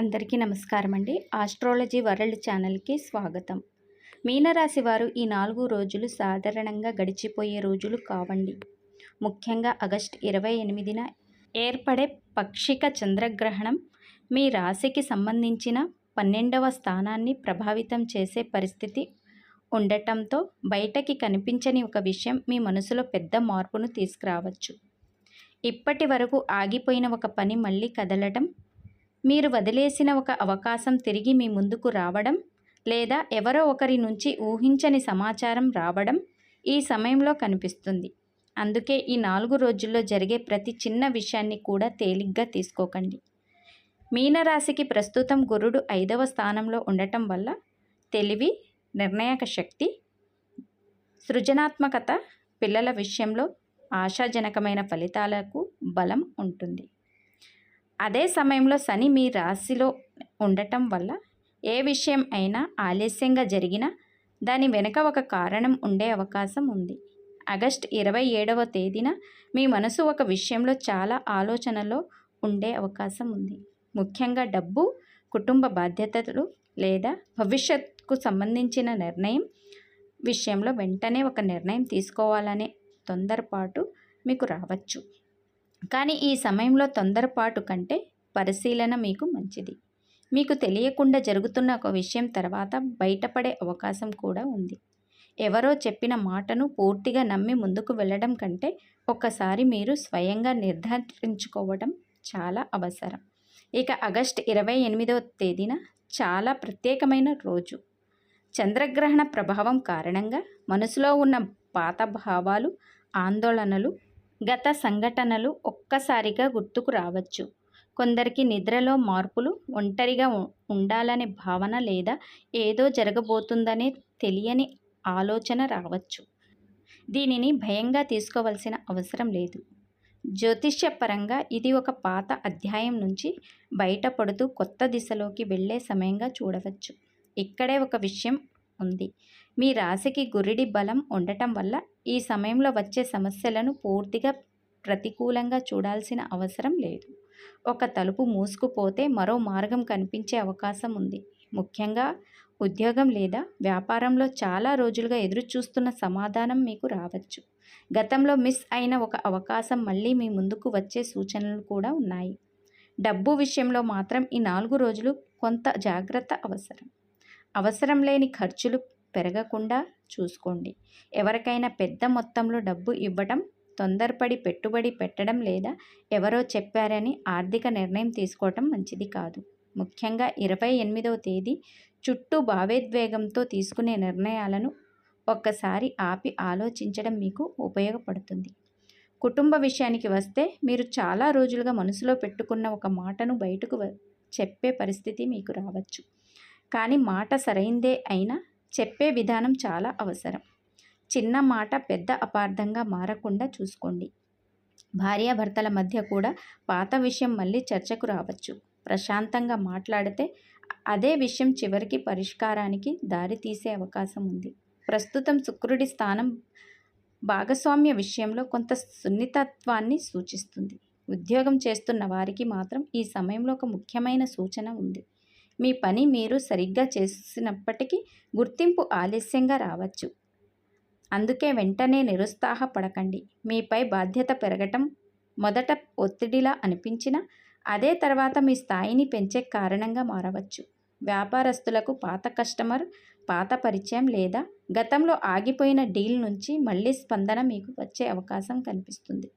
అందరికీ నమస్కారం అండి. ఆస్ట్రాలజీ వరల్డ్ ఛానల్కి స్వాగతం. మీనరాశి వారు ఈ 4 రోజులు సాధారణంగా గడిచిపోయే రోజులు కావండి. ముఖ్యంగా ఆగస్టు 28న ఏర్పడే పాక్షిక చంద్రగ్రహణం మీ రాశికి సంబంధించిన 12వ స్థానాన్ని ప్రభావితం చేసే పరిస్థితి ఉండటంతో బయటకి కనిపించని ఒక విషయం మీ మనసులో పెద్ద మార్పును తీసుకురావచ్చు. ఇప్పటి వరకు ఆగిపోయిన ఒక పని మళ్ళీ కదలడం, మీరు వదిలేసిన ఒక అవకాశం తిరిగి మీ ముందుకు రావడం, లేదా ఎవరో ఒకరి నుంచి ఊహించని సమాచారం రావడం ఈ సమయంలో కనిపిస్తుంది. అందుకే ఈ 4 రోజుల్లో జరిగే ప్రతి చిన్న విషయాన్ని కూడా తేలిగ్గా తీసుకోకండి. మీనరాశికి ప్రస్తుతం గురుడు 5వ స్థానంలో ఉండటం వల్ల తెలివి, నిర్ణాయక శక్తి, సృజనాత్మకత, పిల్లల విషయంలో ఆశాజనకమైన ఫలితాలకు బలం ఉంటుంది. అదే సమయంలో శని మీ రాశిలో ఉండటం వల్ల ఏ విషయం అయినా ఆలస్యంగా జరిగినా దాని వెనుక ఒక కారణం ఉండే అవకాశం ఉంది. ఆగస్టు 27వ తేదీన మీ మనసు ఒక విషయంలో చాలా ఆలోచనలో ఉండే అవకాశం ఉంది. ముఖ్యంగా డబ్బు, కుటుంబ బాధ్యతలు లేదా భవిష్యత్తుకు సంబంధించిన నిర్ణయం విషయంలో వెంటనే ఒక నిర్ణయం తీసుకోవాలనే తొందరపాటు మీకు రావచ్చు. కానీ ఈ సమయంలో తొందరపాటు కంటే పరిశీలన మీకు మంచిది. మీకు తెలియకుండా జరుగుతున్న ఒక విషయం తర్వాత బయటపడే అవకాశం కూడా ఉంది. ఎవరో చెప్పిన మాటను పూర్తిగా నమ్మి ముందుకు వెళ్ళడం కంటే ఒక్కసారి మీరు స్వయంగా నిర్ధారించుకోవడం చాలా అవసరం. ఇక ఆగస్టు 28వ తేదీన చాలా ప్రత్యేకమైన రోజు. చంద్రగ్రహణ ప్రభావం కారణంగా మనసులో ఉన్న పాత భావాలు, ఆందోళనలు, గత సంఘటనలు ఒక్కసారిగా గుర్తుకు రావచ్చు. కొందరికి నిద్రలో మార్పులు, ఒంటరిగా ఉండాలనే భావన లేదా ఏదో జరగబోతుందనే తెలియని ఆలోచన రావచ్చు. దీనిని భయంగా తీసుకోవాల్సిన అవసరం లేదు. జ్యోతిష్యపరంగా ఇది ఒక పాత అధ్యాయం నుంచి బయటపడుతూ కొత్త దిశలోకి వెళ్ళే సమయంగా చూడవచ్చు. ఇక్కడే ఒక విషయం ఉంది. మీ రాశికి గురుడి బలం ఉండటం వల్ల ఈ సమయంలో వచ్చే సమస్యలను పూర్తిగా ప్రతికూలంగా చూడాల్సిన అవసరం లేదు. ఒక తలుపు మూసుకుపోతే మరో మార్గం కనిపించే అవకాశం ఉంది. ముఖ్యంగా ఉద్యోగం లేదా వ్యాపారంలో చాలా రోజులుగా ఎదురుచూస్తున్న సమాధానం మీకు రావచ్చు. గతంలో మిస్ అయిన ఒక అవకాశం మళ్ళీ మీ ముందుకు వచ్చే సూచనలు కూడా ఉన్నాయి. డబ్బు విషయంలో మాత్రం ఈ 4 రోజులు కొంత జాగ్రత్త అవసరం. అవసరం లేని ఖర్చులు పెరగకుండా చూసుకోండి. ఎవరికైనా పెద్ద మొత్తంలో డబ్బు ఇవ్వడం, తొందరపడి పెట్టుబడి పెట్టడం లేదా ఎవరో చెప్పారని ఆర్థిక నిర్ణయం తీసుకోవటం మంచిది కాదు. ముఖ్యంగా 28వ తేదీ చుట్టూ భావోద్వేగంతో తీసుకునే నిర్ణయాలను ఒక్కసారి ఆపి ఆలోచించడం మీకు ఉపయోగపడుతుంది. కుటుంబ విషయానికి వస్తే మీరు చాలా రోజులుగా మనసులో పెట్టుకున్న ఒక మాటను బయటకు చెప్పే పరిస్థితి మీకు రావచ్చు. కానీ మాట సరైందే అయినా చెప్పే విధానం చాలా అవసరం. చిన్న మాట పెద్ద అపార్థంగా మారకుండా చూసుకోండి. భార్యాభర్తల మధ్య కూడా పాత విషయం మళ్ళీ చర్చకు రావచ్చు. ప్రశాంతంగా మాట్లాడితే అదే విషయం చివరికి పరిష్కారానికి దారి తీసే అవకాశం ఉంది. ప్రస్తుతం శుక్రుడి స్థానం భాగస్వామ్య విషయంలో కొంత సున్నితత్వాన్ని సూచిస్తుంది. ఉద్యోగం చేస్తున్న వారికి మాత్రం ఈ సమయంలో ఒక ముఖ్యమైన సూచన ఉంది. మీ పని మీరు సరిగ్గా చేసినప్పటికీ గుర్తింపు ఆలస్యంగా రావచ్చు. అందుకే వెంటనే నిరుత్సాహపడకండి. మీపై బాధ్యత పెరగటం మొదట ఒత్తిడిలా అనిపించినా అదే తర్వాత మీ స్థాయిని పెంచే కారణంగా మారవచ్చు. వ్యాపారస్తులకు పాత కస్టమర్, పాత పరిచయం లేదా గతంలో ఆగిపోయిన డీల్ నుంచి మళ్ళీ స్పందన మీకు వచ్చే అవకాశం కనిపిస్తుంది.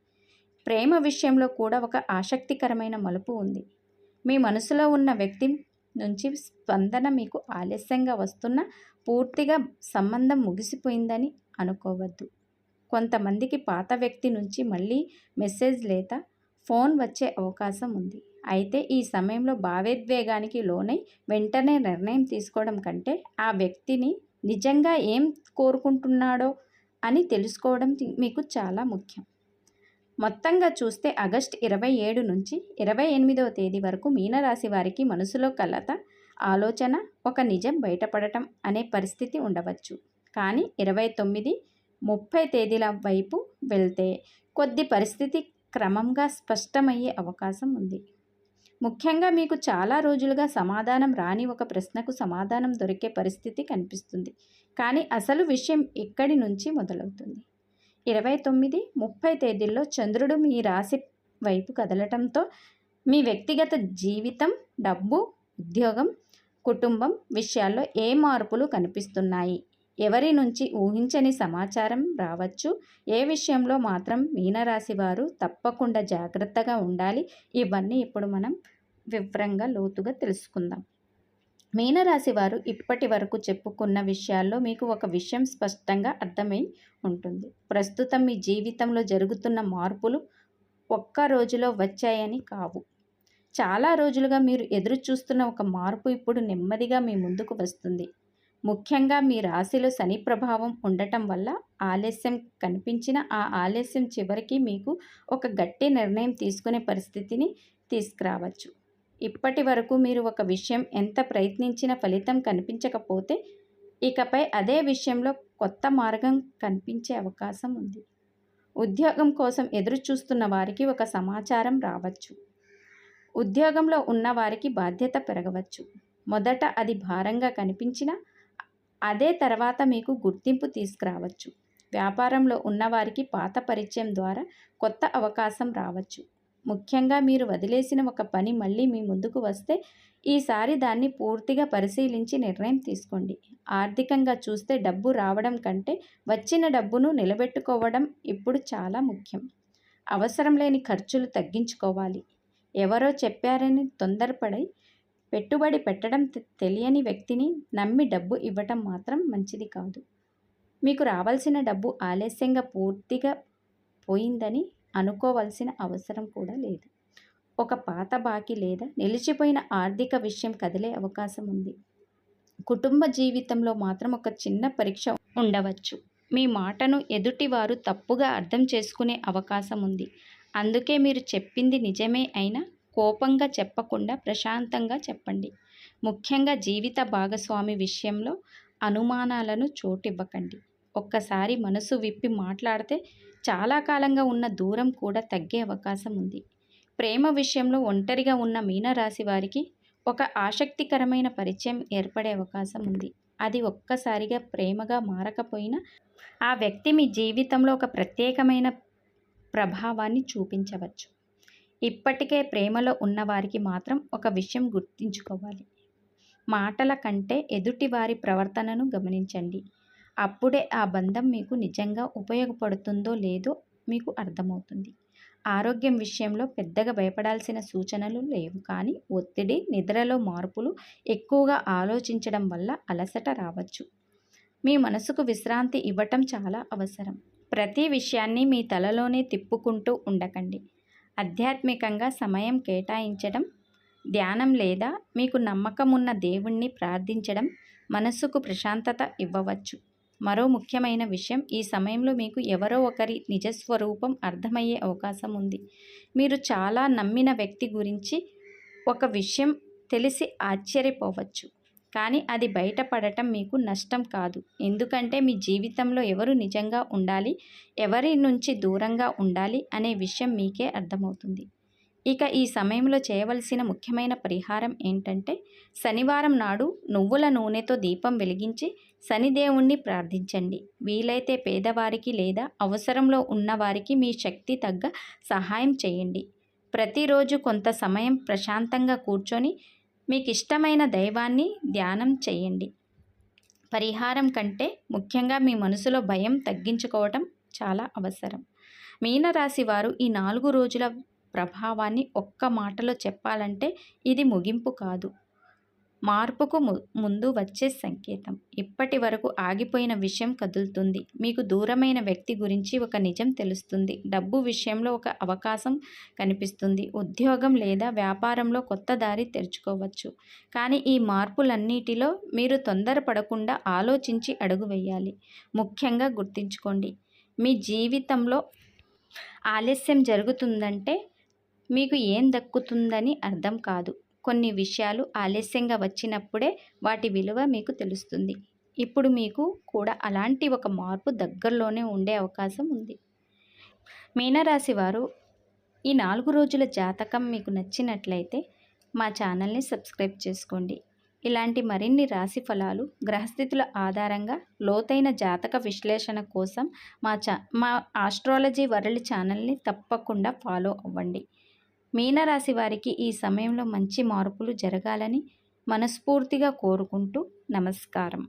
ప్రేమ విషయంలో కూడా ఒక ఆసక్తికరమైన మలుపు ఉంది. మీ మనసులో ఉన్న వ్యక్తి నుంచి స్పందన మీకు ఆలస్యంగా వస్తున్నా పూర్తిగా సంబంధం ముగిసిపోయిందని అనుకోవద్దు. కొంతమందికి పాత వ్యక్తి నుంచి మళ్ళీ మెసేజ్ లేదా ఫోన్ వచ్చే అవకాశం ఉంది. అయితే ఈ సమయంలో భావోద్వేగానికి లోనై వెంటనే నిర్ణయం తీసుకోవడం కంటే ఆ వ్యక్తిని నిజంగా ఏం కోరుకుంటున్నాడో అని తెలుసుకోవడం మీకు చాలా ముఖ్యం. మొత్తంగా చూస్తే ఆగస్టు 27 నుంచి 28వ తేదీ వరకు మీనరాశి వారికి మనసులో కలత, ఆలోచన, ఒక నిజం బయటపడటం అనే పరిస్థితి ఉండవచ్చు. కానీ 29, 30 తేదీల వైపు వెళ్తే కొద్ది పరిస్థితి క్రమంగా స్పష్టమయ్యే అవకాశం ఉంది. ముఖ్యంగా మీకు చాలా రోజులుగా సమాధానం రాని ఒక ప్రశ్నకు సమాధానం దొరికే పరిస్థితి కనిపిస్తుంది. కానీ అసలు విషయం ఇక్కడి నుంచి మొదలవుతుంది. 29, 30 తేదీల్లో చంద్రుడు మీ రాశి వైపు కదలటంతో మీ వ్యక్తిగత జీవితం, డబ్బు, ఉద్యోగం, కుటుంబం విషయాల్లో ఏ మార్పులు కనిపిస్తున్నాయి? ఎవరి నుంచి ఊహించని సమాచారం రావచ్చు? ఏ విషయంలో మాత్రం మీనరాశి వారు తప్పకుండా జాగ్రత్తగా ఉండాలి? ఇవన్నీ ఇప్పుడు మనం వివరంగా లోతుగా తెలుసుకుందాం. మీనరాశి వారు ఇప్పటి వరకు చెప్పుకున్న విషయాల్లో మీకు ఒక విషయం స్పష్టంగా అర్థమై ఉంటుంది. ప్రస్తుతం మీ జీవితంలో జరుగుతున్న మార్పులు ఒక్క రోజులో వచ్చాయని కావు. చాలా రోజులుగా మీరు ఎదురు చూస్తున్న ఒక మార్పు ఇప్పుడు నెమ్మదిగా మీ ముందుకు వస్తుంది. ముఖ్యంగా మీ రాశిలో శని ప్రభావం ఉండటం వల్ల ఆలస్యం కనిపించిన ఆ ఆలస్యం చివరికి మీకు ఒక గట్టి నిర్ణయం తీసుకునే పరిస్థితిని తీసుకురావచ్చు. ఇప్పటి వరకు మీరు ఒక విషయం ఎంత ప్రయత్నించినా ఫలితం కనిపించకపోతే ఇకపై అదే విషయంలో కొత్త మార్గం కనిపించే అవకాశం ఉంది. ఉద్యోగం కోసం ఎదురు చూస్తున్న వారికి ఒక సమాచారం రావచ్చు. ఉద్యోగంలో ఉన్న వారికి బాధ్యత పెరగవచ్చు. మొదట అది భారంగా కనిపించినా అదే తర్వాత మీకు గుర్తింపు తీసుకురావచ్చు. వ్యాపారంలో ఉన్నవారికి పాత పరిచయం ద్వారా కొత్త అవకాశం రావచ్చు. ముఖ్యంగా మీరు వదిలేసిన ఒక పని మళ్ళీ మీ ముందుకు వస్తే ఈసారి దాన్ని పూర్తిగా పరిశీలించి నిర్ణయం తీసుకోండి. ఆర్థికంగా చూస్తే డబ్బు రావడం కంటే వచ్చిన డబ్బును నిలబెట్టుకోవడం ఇప్పుడు చాలా ముఖ్యం. అవసరం లేని ఖర్చులు తగ్గించుకోవాలి. ఎవరో చెప్పారని తొందరపడి పెట్టుబడి పెట్టడం, తెలియని వ్యక్తిని నమ్మి డబ్బు ఇవ్వటం మాత్రం మంచిది కాదు. మీకు రావాల్సిన డబ్బు ఆలస్యంగా పూర్తిగా పోయిందని అనుకోవాల్సిన అవసరం కూడా లేదు. ఒక పాత బాకీ లేదా నిలిచిపోయిన ఆర్థిక విషయం కదిలే అవకాశం ఉంది. కుటుంబ జీవితంలో మాత్రం ఒక చిన్న పరీక్ష ఉండవచ్చు. మీ మాటను ఎదుటివారు తప్పుగా అర్థం చేసుకునే అవకాశం ఉంది. అందుకే మీరు చెప్పింది నిజమే అయినా కోపంగా చెప్పకుండా ప్రశాంతంగా చెప్పండి. ముఖ్యంగా జీవిత భాగస్వామి విషయంలో అనుమానాలను చోటివ్వకండి. ఒక్కసారి మనసు విప్పి మాట్లాడితే చాలా కాలంగా ఉన్న దూరం కూడా తగ్గే అవకాశం ఉంది. ప్రేమ విషయంలో ఒంటరిగా ఉన్న మీనరాశి వారికి ఒక ఆసక్తికరమైన పరిచయం ఏర్పడే అవకాశం ఉంది. అది ఒక్కసారిగా ప్రేమగా మారకపోయినా ఆ వ్యక్తి మీ జీవితంలో ఒక ప్రత్యేకమైన ప్రభావాన్ని చూపించవచ్చు. ఇప్పటికే ప్రేమలో ఉన్నవారికి మాత్రం ఒక విషయం గుర్తుంచుకోవాలి. మాటల కంటే ఎదుటివారి ప్రవర్తనను గమనించండి. అప్పుడే ఆ బంధం మీకు నిజంగా ఉపయోగపడుతుందో లేదో మీకు అర్థమవుతుంది. ఆరోగ్యం విషయంలో పెద్దగా భయపడాల్సిన సూచనలు లేవు. కానీ ఒత్తిడి, నిద్రలో మార్పులు, ఎక్కువగా ఆలోచించడం వల్ల అలసట రావచ్చు. మీ మనసుకు విశ్రాంతి ఇవ్వటం చాలా అవసరం. ప్రతి విషయాన్ని మీ తలలోనే తిప్పుకుంటూ ఉండకండి. ఆధ్యాత్మికంగా సమయం కేటాయించడం, ధ్యానం లేదా మీకు నమ్మకం ఉన్న దేవుణ్ణి ప్రార్థించడం మనస్సుకు ప్రశాంతత ఇవ్వవచ్చు. మరో ముఖ్యమైన విషయం, ఈ సమయంలో మీకు ఎవరో ఒకరి నిజస్వరూపం అర్థమయ్యే అవకాశం ఉంది. మీరు చాలా నమ్మిన వ్యక్తి గురించి ఒక విషయం తెలిసి ఆశ్చర్యపోవచ్చు. కానీ అది బయటపడటం మీకు నష్టం కాదు. ఎందుకంటే మీ జీవితంలో ఎవరు నిజంగా ఉండాలి, ఎవరి నుంచి దూరంగా ఉండాలి అనే విషయం మీకే అర్థమవుతుంది. ఇక ఈ సమయంలో చేయవలసిన ముఖ్యమైన పరిహారం ఏంటంటే, శనివారం నాడు నువ్వుల నూనెతో దీపం వెలిగించి శనిదేవుణ్ణి ప్రార్థించండి. వీలైతే పేదవారికి లేదా అవసరంలో ఉన్నవారికి మీ శక్తి తగ్గ సహాయం చేయండి. ప్రతిరోజు కొంత సమయం ప్రశాంతంగా కూర్చొని మీకు ఇష్టమైన దైవాన్ని ధ్యానం చేయండి. పరిహారం కంటే ముఖ్యంగా మీ మనసులో భయం తగ్గించుకోవటం చాలా అవసరం. మీనరాశి వారు ఈ 4 రోజుల ప్రభావాన్ని ఒక్క మాటలో చెప్పాలంటే ఇది ముగింపు కాదు, మార్పుకు ముందు వచ్చే సంకేతం. ఇప్పటి వరకు ఆగిపోయిన విషయం కదులుతుంది. మీకు దూరమైన వ్యక్తి గురించి ఒక నిజం తెలుస్తుంది. డబ్బు విషయంలో ఒక అవకాశం కనిపిస్తుంది. ఉద్యోగం లేదా వ్యాపారంలో కొత్త దారి తెరుచుకోవచ్చు. కానీ ఈ మార్పులన్నిటిలో మీరు తొందరపడకుండా ఆలోచించి అడుగు వేయాలి. ముఖ్యంగా గుర్తుంచుకోండి, మీ జీవితంలో ఆలస్యం జరుగుతుందంటే మీకు ఏం దక్కుతుందని అర్థం కాదు. కొన్ని విషయాలు ఆలస్యంగా వచ్చినప్పుడే వాటి విలువ మీకు తెలుస్తుంది. ఇప్పుడు మీకు కూడా అలాంటి ఒక మార్పు దగ్గరలోనే ఉండే అవకాశం ఉంది. మీనరాశి వారు ఈ 4 రోజుల జాతకం మీకు నచ్చినట్లయితే మా ఛానల్ని సబ్స్క్రైబ్ చేసుకోండి. ఇలాంటి మరిన్ని రాశి ఫలాలు, గ్రహస్థితుల ఆధారంగా లోతైన జాతక విశ్లేషణ కోసం మా ఆస్ట్రాలజీ వరల్డ్ ఛానల్ని తప్పకుండా ఫాలో అవ్వండి. మీనరాశి వారికి ఈ సమయంలో మంచి మార్పులు జరగాలని మనస్ఫూర్తిగా కోరుకుంటూ నమస్కారం.